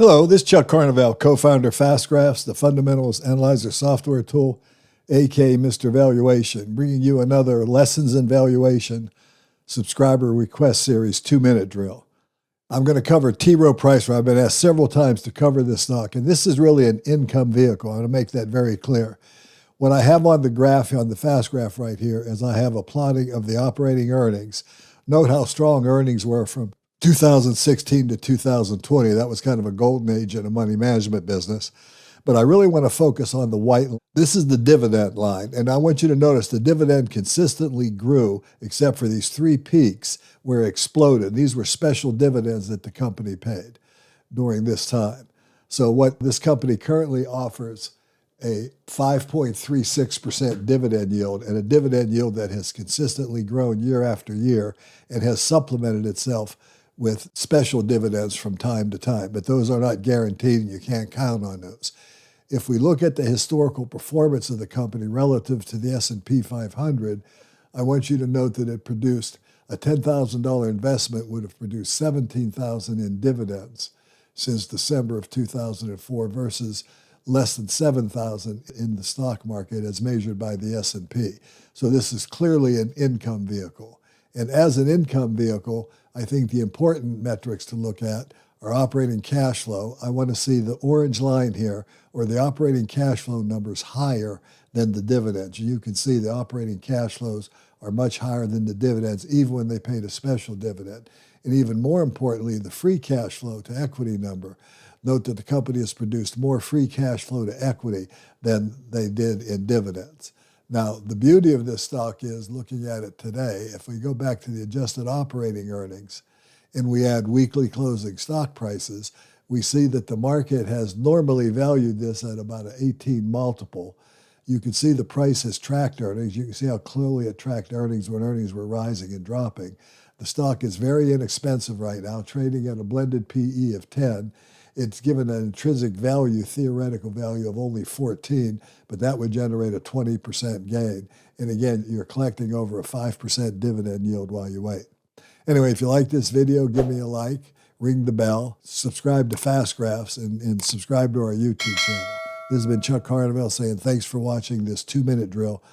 Hello, this is Chuck Carnevale, co-founder of FastGraphs, the Fundamentals Analyzer software tool, aka Mr. Valuation, bringing you another Lessons in Valuation subscriber request series 2-minute drill. I'm going to cover Rowe Price, where I've been asked several times to cover this stock, and this is really an income vehicle. I want to make that very clear. What I have on the graph, on the fast graph right here, is I have a plotting of the operating earnings. Note how strong earnings were from 2016 to 2020. That was kind of a golden age in a money management business. But I really want to focus on the white line. This is the dividend line. And I want you to notice the dividend consistently grew, except for these three peaks where it exploded. These were special dividends that the company paid during this time. So what this company currently offers, a 5.36% dividend yield, and a dividend yield that has consistently grown year after year and has supplemented itself with special dividends from time to time, but those are not guaranteed and you can't count on those. If we look at the historical performance of the company relative to the S&P 500, I want you to note that it produced a $10,000 investment would have produced $17,000 in dividends since December of 2004 versus less than $7,000 in the stock market as measured by the S&P. So this is clearly an income vehicle. And as an income vehicle, I think the important metrics to look at are operating cash flow. I want to see the orange line here, or the operating cash flow numbers higher than the dividends. You can see the operating cash flows are much higher than the dividends, even when they paid a special dividend. And even more importantly, the free cash flow to equity number. Note that the company has produced more free cash flow to equity than they did in dividends. Now, the beauty of this stock is, looking at it today, if we go back to the adjusted operating earnings and we add weekly closing stock prices, we see that the market has normally valued this at about an 18 multiple. You can see the price has tracked earnings. You can see how clearly it tracked earnings when earnings were rising and dropping. The stock is very inexpensive right now, trading at a blended PE of 10. It's given an intrinsic value, theoretical value of only 14, but that would generate a 20% gain. And again, you're collecting over a 5% dividend yield while you wait. Anyway, if you like this video, give me a like, ring the bell, subscribe to FastGraphs, and subscribe to our YouTube channel. This has been Chuck Carnevale saying thanks for watching this 2-minute drill